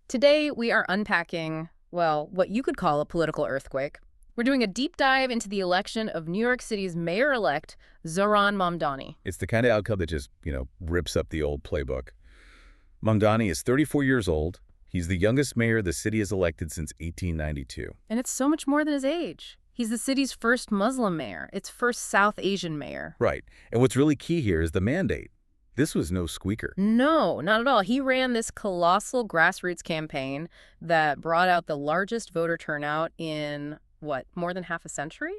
Today, we are unpacking, well, what you could call a political earthquake. We're doing a deep dive into the election of New York City's mayor-elect, Zohran Mamdani. It's the kind of outcome that just, rips up the old playbook. Mamdani is 34 years old. He's the youngest mayor the city has elected since 1892. And it's so much more than his age. He's the city's first Muslim mayor, its first South Asian mayor. Right. And what's really key here is the mandate. This was no squeaker. No, not at all. He ran this colossal grassroots campaign that brought out the largest voter turnout in, more than half a century?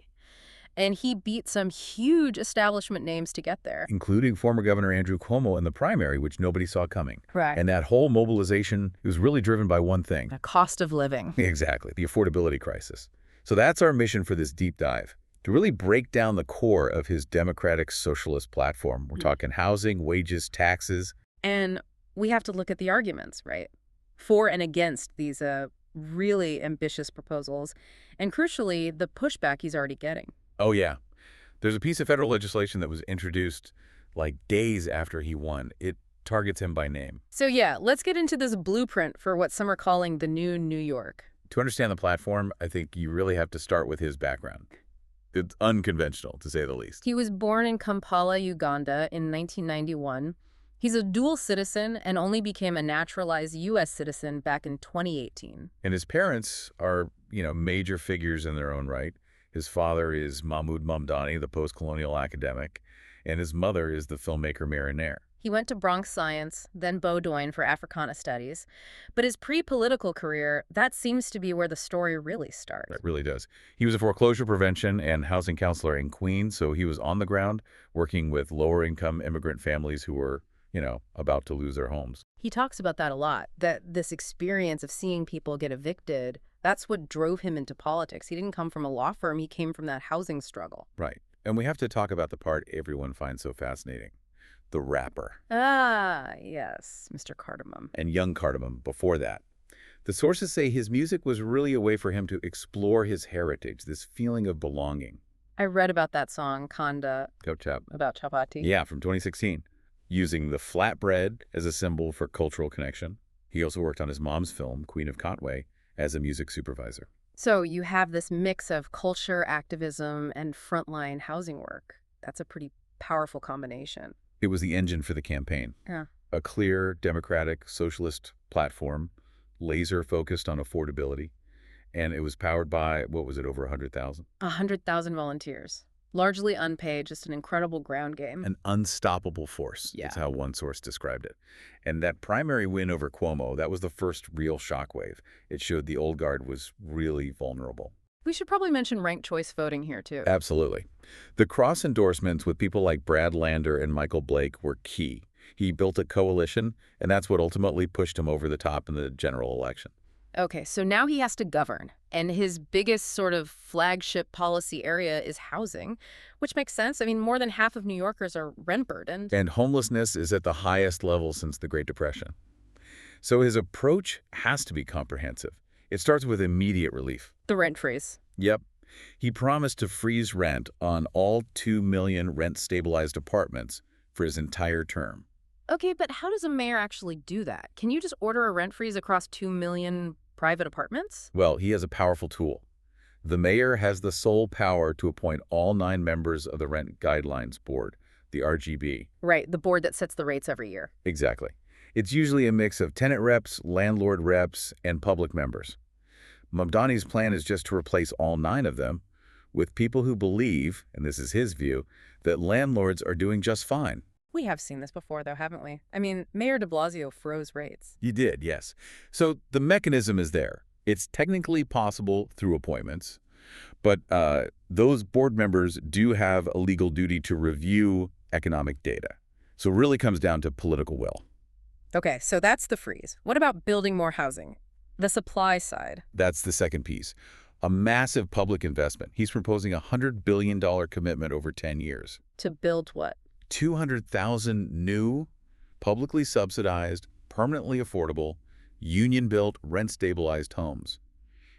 And he beat some huge establishment names to get there. Including former Governor Andrew Cuomo in the primary, which nobody saw coming. Correct. And that whole mobilization was really driven by one thing. The cost of living. Exactly, the affordability crisis. So that's our mission for this deep dive, to really break down the core of his democratic socialist platform. We're talking housing, wages, taxes. And we have to look at the arguments, right? For and against these really ambitious proposals. And crucially, the pushback he's already getting. Oh, yeah. There's a piece of federal legislation that was introduced like days after he won. It targets him by name. So yeah, let's get into this blueprint for what some are calling the new New York. To understand the platform, I think you really have to start with his background. It's unconventional, to say the least. He was born in Kampala, Uganda in 1991. He's a dual citizen and only became a naturalized U.S. citizen back in 2018. And his parents are, major figures in their own right. His father is Mahmoud Mamdani, the post-colonial academic, and his mother is the filmmaker Marinaire. He went to Bronx Science, then Bowdoin for Africana Studies. But his pre-political career, that seems to be where the story really starts. It really does. He was a foreclosure prevention and housing counselor in Queens, so he was on the ground working with lower-income immigrant families who were, about to lose their homes. He talks about that a lot, that this experience of seeing people get evicted, that's what drove him into politics. He didn't come from a law firm. He came from that housing struggle. Right. And we have to talk about the part everyone finds so fascinating. The rapper. Ah, yes, Mr. Cardamom. And young Cardamom before that. The sources say his music was really a way for him to explore his heritage, this feeling of belonging. I read about that song, Kanda, Go Chap. about chapati. Yeah, from 2016. Using the flatbread as a symbol for cultural connection. He also worked on his mom's film, Queen of Katwe, as a music supervisor. So you have this mix of culture, activism, and frontline housing work. That's a pretty powerful combination. It was the engine for the campaign. Yeah. A clear, democratic, socialist platform, laser-focused on affordability. And it was powered by, over 100,000? 100,000 volunteers. Largely unpaid, just an incredible ground game. An unstoppable force. Yeah. That's how one source described it. And that primary win over Cuomo, that was the first real shockwave. It showed the old guard was really vulnerable. We should probably mention ranked choice voting here, too. Absolutely. The cross endorsements with people like Brad Lander and Michael Blake were key. He built a coalition, and that's what ultimately pushed him over the top in the general election. Okay, so now he has to govern, and his biggest sort of flagship policy area is housing, which makes sense. I mean, more than half of New Yorkers are rent-burdened. And homelessness is at the highest level since the Great Depression. So his approach has to be comprehensive. It starts with immediate relief. The rent freeze. Yep. He promised to freeze rent on all 2 million rent-stabilized apartments for his entire term. Okay, but how does a mayor actually do that? Can you just order a rent freeze across 2 million private apartments? Well, he has a powerful tool. The mayor has the sole power to appoint all 9 members of the Rent Guidelines Board, the RGB. Right, the board that sets the rates every year. Exactly. It's usually a mix of tenant reps, landlord reps, and public members. Mamdani's plan is just to replace all 9 of them with people who believe, and this is his view, that landlords are doing just fine. We have seen this before, though, haven't we? I mean, Mayor de Blasio froze rates. You did, yes. So the mechanism is there. It's technically possible through appointments, but those board members do have a legal duty to review economic data. So it really comes down to political will. Okay, so that's the freeze. What about building more housing? The supply side. That's the second piece. A massive public investment. He's proposing a $100 billion commitment over 10 years. To build what? 200,000 new, publicly subsidized, permanently affordable, union-built, rent-stabilized homes.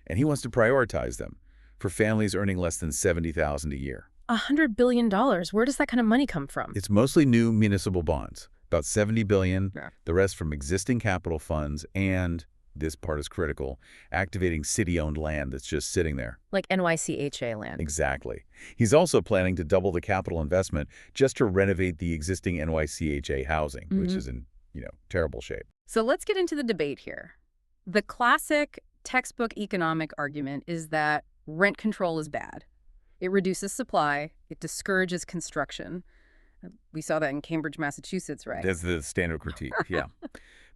And he wants to prioritize them for families earning less than $70,000 a year. $100 billion. Where does that kind of money come from? It's mostly new municipal bonds, about $70 billion, Yeah. the rest from existing capital funds and this part is critical, activating city-owned land that's just sitting there. Like NYCHA land. Exactly. He's also planning to double the capital investment just to renovate the existing NYCHA housing, which is in, terrible shape. So let's get into the debate here. The classic textbook economic argument is that rent control is bad. It reduces supply. It discourages construction. We saw that in Cambridge, Massachusetts, right? That's the standard critique, yeah.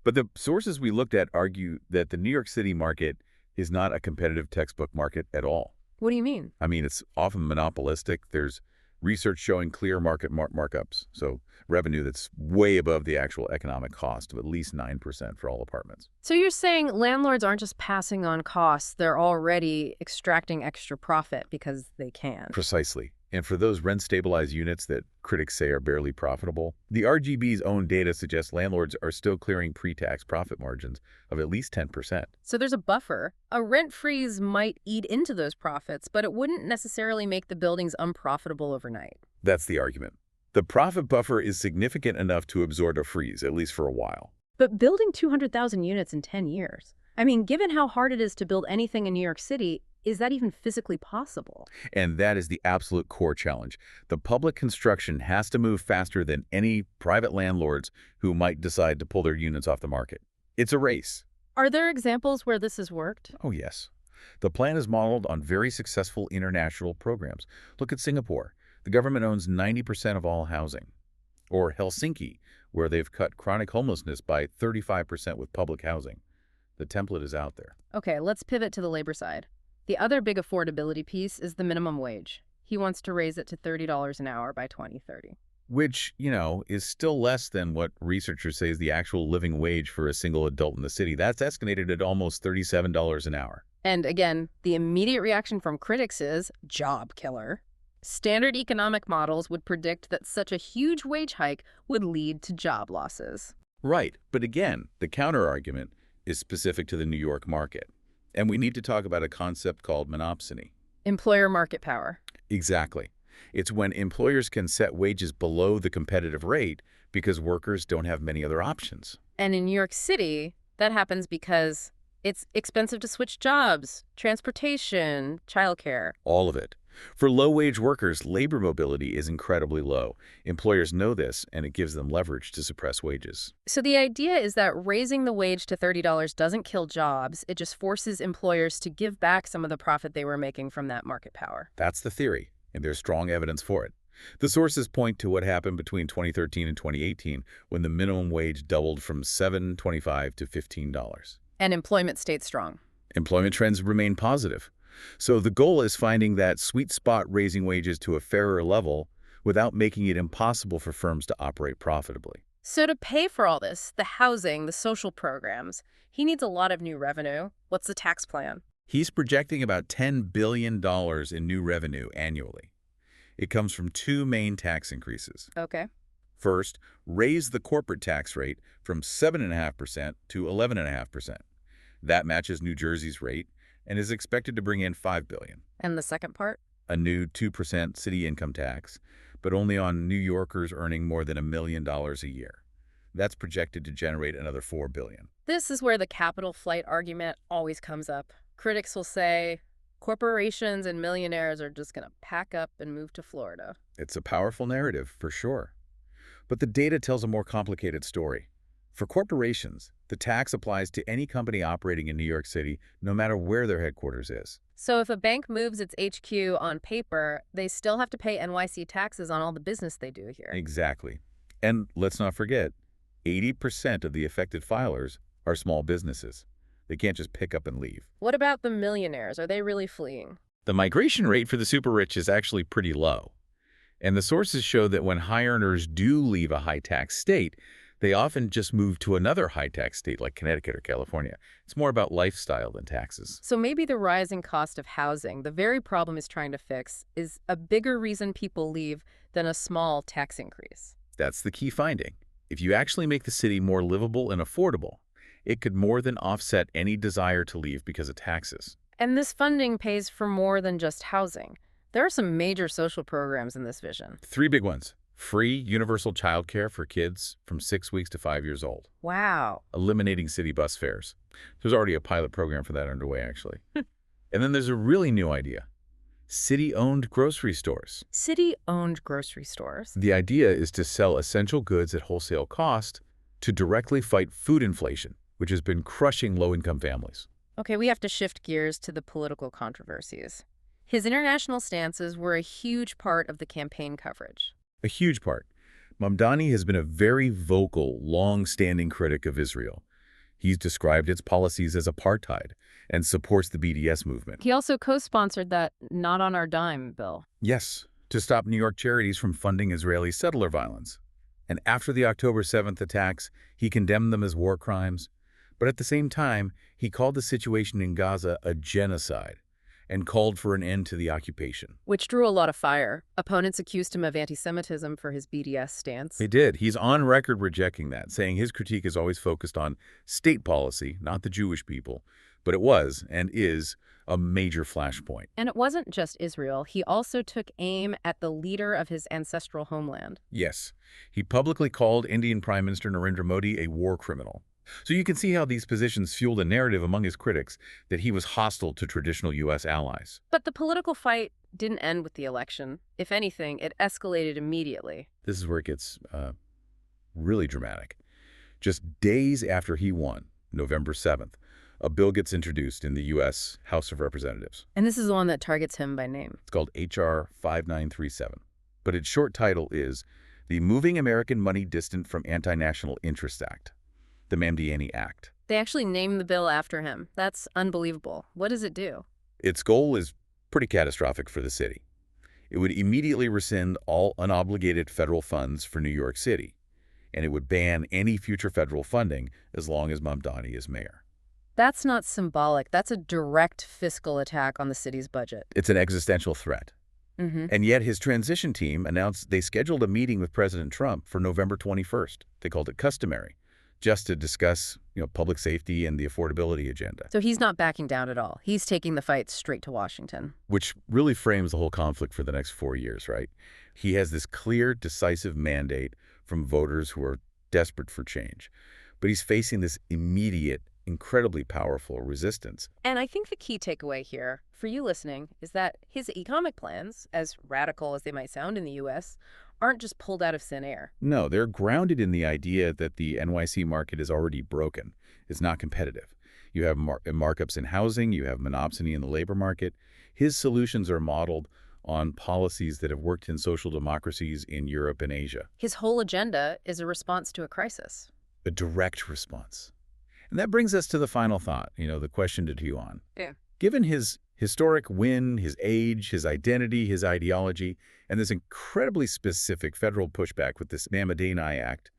But the sources we looked at argue that the New York City market is not a competitive textbook market at all. What do you mean? I mean, it's often monopolistic. There's research showing clear market markups, so revenue that's way above the actual economic cost of at least 9% for all apartments. So you're saying landlords aren't just passing on costs, they're already extracting extra profit because they can. Precisely. And for those rent-stabilized units that critics say are barely profitable, the RGB's own data suggests landlords are still clearing pre-tax profit margins of at least 10%. So there's a buffer. A rent freeze might eat into those profits, but it wouldn't necessarily make the buildings unprofitable overnight. That's the argument. The profit buffer is significant enough to absorb a freeze, at least for a while. But building 200,000 units in 10 years? I mean, given how hard it is to build anything in New York City, is that even physically possible? And that is the absolute core challenge. The public construction has to move faster than any private landlords who might decide to pull their units off the market. It's a race. Are there examples where this has worked? Oh, yes. The plan is modeled on very successful international programs. Look at Singapore. The government owns 90% of all housing. Or Helsinki, where they've cut chronic homelessness by 35% with public housing. The template is out there. Okay, let's pivot to the labor side. The other big affordability piece is the minimum wage. He wants to raise it to $30 an hour by 2030. Which, is still less than what researchers say is the actual living wage for a single adult in the city. That's estimated at almost $37 an hour. And again, the immediate reaction from critics is job killer. Standard economic models would predict that such a huge wage hike would lead to job losses. Right. But again, the counterargument is specific to the New York market. And we need to talk about a concept called monopsony. Employer market power. Exactly. It's when employers can set wages below the competitive rate because workers don't have many other options. And in New York City, that happens because it's expensive to switch jobs, transportation, childcare. All of it. For low-wage workers, labor mobility is incredibly low. Employers know this, and it gives them leverage to suppress wages. So the idea is that raising the wage to $30 doesn't kill jobs. It just forces employers to give back some of the profit they were making from that market power. That's the theory, and there's strong evidence for it. The sources point to what happened between 2013 and 2018 when the minimum wage doubled from $7.25 to $15. And employment stayed strong. Employment trends remain positive. So the goal is finding that sweet spot, raising wages to a fairer level without making it impossible for firms to operate profitably. So to pay for all this, the housing, the social programs, he needs a lot of new revenue. What's the tax plan? He's projecting about $10 billion in new revenue annually. It comes from two main tax increases. Okay. First, raise the corporate tax rate from 7.5% to 11.5%. That matches New Jersey's rate and is expected to bring in $5 billion. And the second part? A new 2% city income tax, but only on New Yorkers earning more than $1 million a year. That's projected to generate another $4 billion. This is where the capital flight argument always comes up. Critics will say corporations and millionaires are just going to pack up and move to Florida. It's a powerful narrative, for sure. But the data tells a more complicated story. For corporations, the tax applies to any company operating in New York City, no matter where their headquarters is. So if a bank moves its HQ on paper, they still have to pay NYC taxes on all the business they do here. Exactly. And let's not forget, 80% of the affected filers are small businesses. They can't just pick up and leave. What about the millionaires? Are they really fleeing? The migration rate for the super rich is actually pretty low. And the sources show that when high earners do leave a high-tax state, they often just move to another high-tax state like Connecticut or California. It's more about lifestyle than taxes. So maybe the rising cost of housing, the very problem is trying to fix, is a bigger reason people leave than a small tax increase. That's the key finding. If you actually make the city more livable and affordable, it could more than offset any desire to leave because of taxes. And this funding pays for more than just housing. There are some major social programs in this vision. Three big ones. Free universal childcare for kids from 6 weeks to 5 years old. Wow. Eliminating city bus fares. There's already a pilot program for that underway, actually. And then there's a really new idea. City-owned grocery stores. City-owned grocery stores. The idea is to sell essential goods at wholesale cost to directly fight food inflation, which has been crushing low-income families. Okay, we have to shift gears to the political controversies. His international stances were a huge part of the campaign coverage. A huge part. Mamdani has been a very vocal, long-standing critic of Israel. He's described its policies as apartheid and supports the BDS movement. He also co-sponsored that Not on Our Dime bill. Yes, to stop New York charities from funding Israeli settler violence. And after the October 7th attacks, he condemned them as war crimes. But at the same time, he called the situation in Gaza a genocide and called for an end to the occupation. Which drew a lot of fire. Opponents accused him of anti-Semitism for his BDS stance. He did. He's on record rejecting that, saying his critique is always focused on state policy, not the Jewish people. But it was, and is, a major flashpoint. And it wasn't just Israel. He also took aim at the leader of his ancestral homeland. Yes, he publicly called Indian Prime Minister Narendra Modi a war criminal. So you can see how these positions fueled a narrative among his critics that he was hostile to traditional U.S. allies. But the political fight didn't end with the election. If anything, it escalated immediately. This is where it gets really dramatic. Just days after he won, November 7th, a bill gets introduced in the U.S. House of Representatives. And this is the one that targets him by name. It's called H.R. 5937. But its short title is the Moving American Money Distant from Anti-National Interest Act, the Mamdani Act. They actually named the bill after him. That's unbelievable. What does it do? Its goal is pretty catastrophic for the city. It would immediately rescind all unobligated federal funds for New York City, and it would ban any future federal funding as long as Mamdani is mayor. That's not symbolic. That's a direct fiscal attack on the city's budget. It's an existential threat. And yet his transition team announced they scheduled a meeting with President Trump for November 21st. They called it customary, just to discuss, public safety and the affordability agenda. So he's not backing down at all. He's taking the fight straight to Washington. Which really frames the whole conflict for the next 4 years, right? He has this clear, decisive mandate from voters who are desperate for change. But he's facing this immediate, incredibly powerful resistance. And I think the key takeaway here, for you listening, is that his economic plans, as radical as they might sound in the U.S., aren't just pulled out of thin air. No, they're grounded in the idea that the NYC market is already broken. It's not competitive. You have markups in housing, you have monopsony in the labor market. His solutions are modeled on policies that have worked in social democracies in Europe and Asia. His whole agenda is a response to a crisis. A direct response. And that brings us to the final thought, the question to you on. Yeah. Given his historic win, his age, his identity, his ideology, and this incredibly specific federal pushback with this Mamdani Act,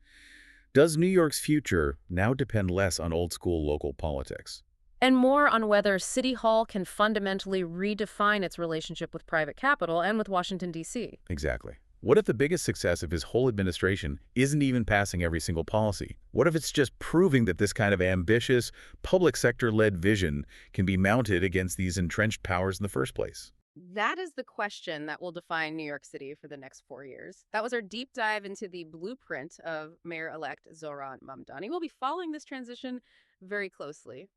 does New York's future now depend less on old-school local politics? And more on whether City Hall can fundamentally redefine its relationship with private capital and with Washington, D.C. Exactly. What if the biggest success of his whole administration isn't even passing every single policy? What if it's just proving that this kind of ambitious, public sector-led vision can be mounted against these entrenched powers in the first place? That is the question that will define New York City for the next 4 years. That was our deep dive into the blueprint of Mayor-elect Zohran Mamdani. We'll be following this transition very closely.